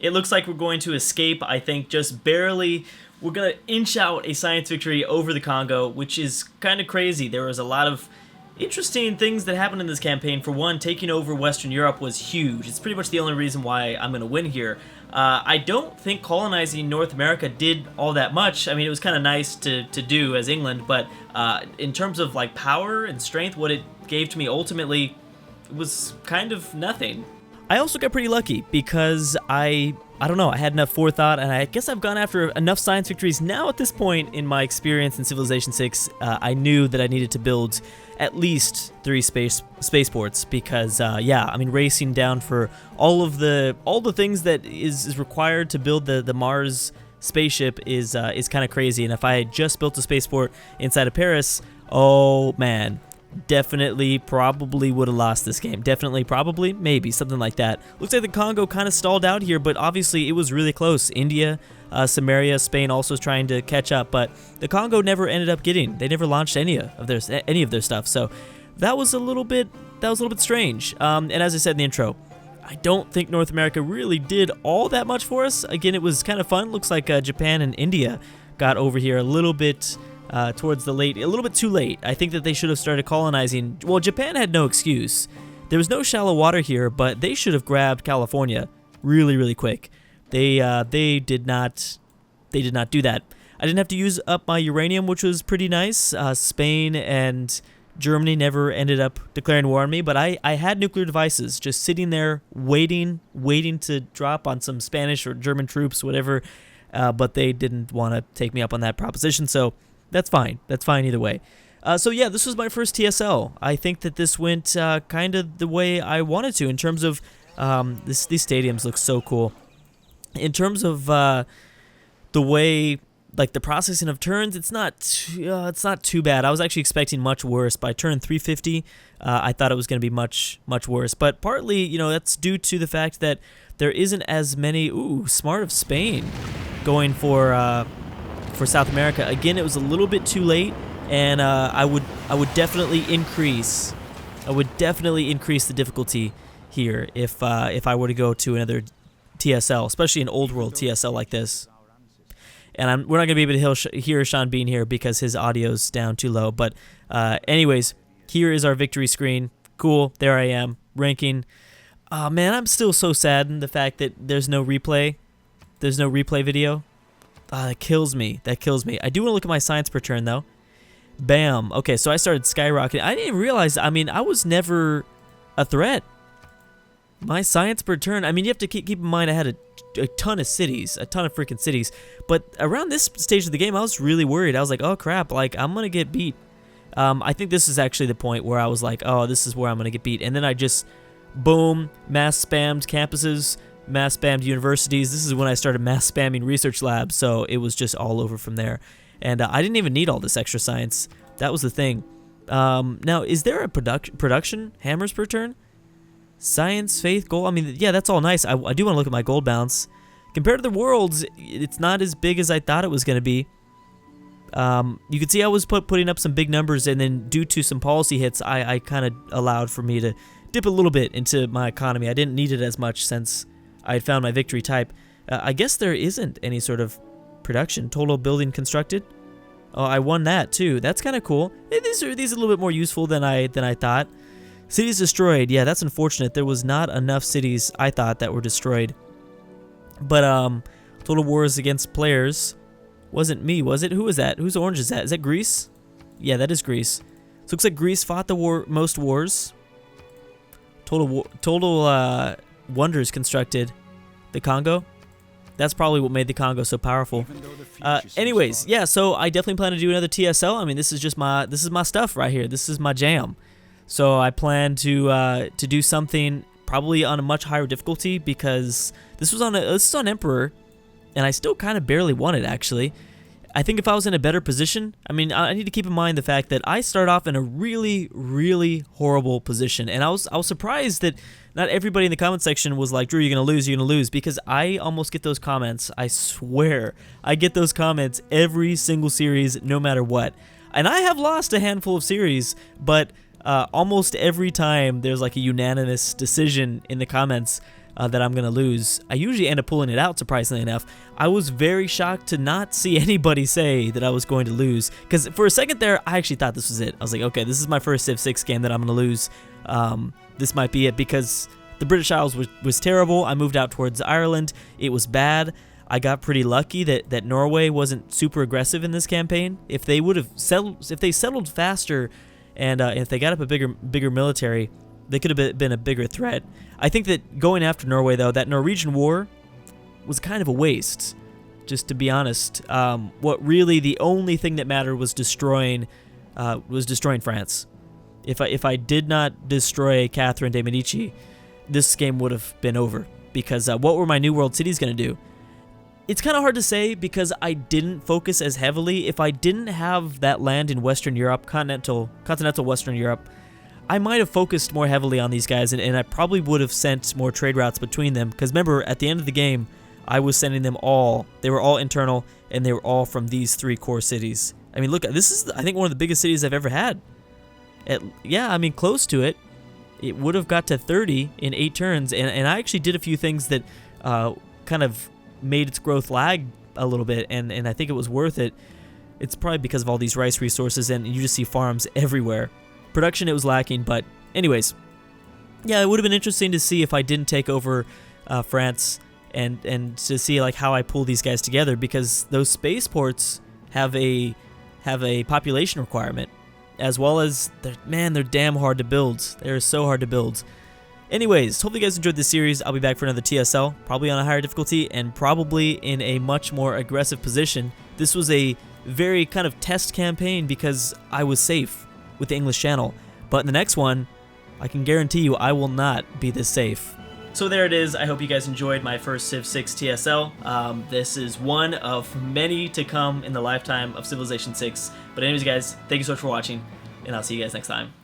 It looks like we're going to escape, I think, just barely. We're going to inch out a science victory over the Congo, which is kind of crazy. There was a lot of interesting things that happened in this campaign. For one, taking over Western Europe was huge. It's pretty much the only reason why I'm going to win here. I don't think colonizing North America did all that much. I mean, it was kind of nice to do as England, but in terms of like power and strength, what it gave to me ultimately was kind of nothing. I also got pretty lucky because I don't know, I had enough forethought, and I guess I've gone after enough science victories now at this point in my experience in Civilization 6. I knew that I needed to build at least 3 spaceports because, yeah, I mean, racing down for all the things that is required to build the Mars spaceship is kind of crazy. And if I had just built a spaceport inside of Paris, oh man, definitely probably would have lost this game. Definitely, probably, maybe, something like that. Looks like the Congo kind of stalled out here, but obviously it was really close. India, Samaria, Spain also is trying to catch up, but the Congo never ended up getting. They never launched any of their stuff. So that was a little bit strange. And as I said in the intro, I don't think North America really did all that much for us. Again, it was kind of fun. Looks like Japan and India got over here a little bit towards the late, a little bit too late. I think that they should have started colonizing. Well, Japan had no excuse. There was no shallow water here, but they should have grabbed California really, really quick. They did not do that. I didn't have to use up my uranium, which was pretty nice. Spain and Germany never ended up declaring war on me, but I had nuclear devices just sitting there waiting to drop on some Spanish or German troops, whatever, but they didn't want to take me up on that proposition, so that's fine. That's fine either way. So yeah, this was my first TSL. I think that this went kind of the way I wanted to in terms of these stadiums look so cool. In terms of the way, like the processing of turns, it's not too bad. I was actually expecting much worse. By turn 350, I thought it was going to be much worse. But partly, that's due to the fact that there isn't as many. Ooh, smart of Spain, going for South America. Again, it was a little bit too late, and I would definitely increase. The difficulty here if I were to go to another TSL, especially an old world TSL like this. And we're not going to be able to hear Sean Bean here because his audio's down too low. But anyways, here is our victory screen. Cool, there I am, ranking. Man, I'm still so saddened the fact that there's no replay. There's no replay video. That kills me. I do want to look at my science per turn, though. Bam. Okay, so I started skyrocketing. I didn't realize, I was never a threat. My science per turn, you have to keep in mind I had a ton of cities, a ton of freaking cities. But around this stage of the game, I was really worried. I was like, oh crap, like I'm going to get beat. I think this is actually the point where I was like, oh, this is where I'm going to get beat. And then I just, boom, mass spammed campuses, mass spammed universities. This is when I started mass spamming research labs, so it was just all over from there. And I didn't even need all this extra science. That was the thing. Now, is there a production hammers per turn? Science, faith, gold. Yeah, that's all nice. I do want to look at my gold balance. Compared to the worlds, it's not as big as I thought it was going to be. You can see I was putting up some big numbers, and then due to some policy hits, I kind of allowed for me to dip a little bit into my economy. I didn't need it as much since I had found my victory type. I guess there isn't any sort of production. Total building constructed. Oh, I won that too. That's kind of cool. These are a little bit more useful than I thought. Cities destroyed. Yeah, that's unfortunate. There was not enough cities, I thought, that were destroyed. But total wars against players wasn't me, was it? Who was that? Whose orange is that? Is that Greece? Yeah, that is Greece. So it looks like Greece fought the most wars. Total wonders constructed. The Congo. That's probably what made the Congo so powerful. Anyways, yeah. So I definitely plan to do another TSL. This is my stuff right here. This is my jam. So I plan to do something probably on a much higher difficulty because this is on Emperor, and I still kind of barely won it actually. I think if I was in a better position, I need to keep in mind the fact that I start off in a really, really horrible position, and I was surprised that not everybody in the comment section was like, Drew, you're gonna lose, because I almost get those comments. I swear, I get those comments every single series, no matter what. And I have lost a handful of series, but almost every time there's like a unanimous decision in the comments. that I'm going to lose. I usually end up pulling it out, surprisingly enough. I was very shocked to not see anybody say that I was going to lose, because for a second there, I actually thought this was it. I was like, okay, this is my first Civ 6 game that I'm going to lose. This might be it, because the British Isles was terrible. I moved out towards Ireland. It was bad. I got pretty lucky that Norway wasn't super aggressive in this campaign. If they would have settled, if they settled faster, and if they got up a bigger military, they could have been a bigger threat. I think that going after Norway, though, that Norwegian war was kind of a waste, just to be honest. What really, the only thing that mattered was destroying France. If I did not destroy Catherine de Medici, this game would have been over, because what were my New World cities going to do? It's kind of hard to say, because I didn't focus as heavily. If I didn't have that land in Western Europe, continental Western Europe, I might have focused more heavily on these guys, and I probably would have sent more trade routes between them, because remember, at the end of the game, I was sending them all. They were all internal, and they were all from these 3 core cities. I mean, look, this is, I think, one of the biggest cities I've ever had. Yeah, I mean, close to it. It would have got to 30 in 8 turns, and I actually did a few things that kind of made its growth lag a little bit, and I think it was worth it. It's probably because of all these rice resources, and you just see farms everywhere. Production, it was lacking, but anyways, yeah, it would have been interesting to see if I didn't take over France, and to see like how I pull these guys together, because those spaceports have a population requirement, as well as they're damn hard to build. They're so hard to build. Anyways, hopefully you guys enjoyed this series. I'll be back for another TSL, probably on a higher difficulty and probably in a much more aggressive position. This was a very kind of test campaign because I was safe with the English Channel, but in the next one, I can guarantee you I will not be this safe. So there it is. I hope you guys enjoyed my first Civ 6 TSL. This is one of many to come in the lifetime of Civilization 6. But anyways, guys, thank you so much for watching, and I'll see you guys next time.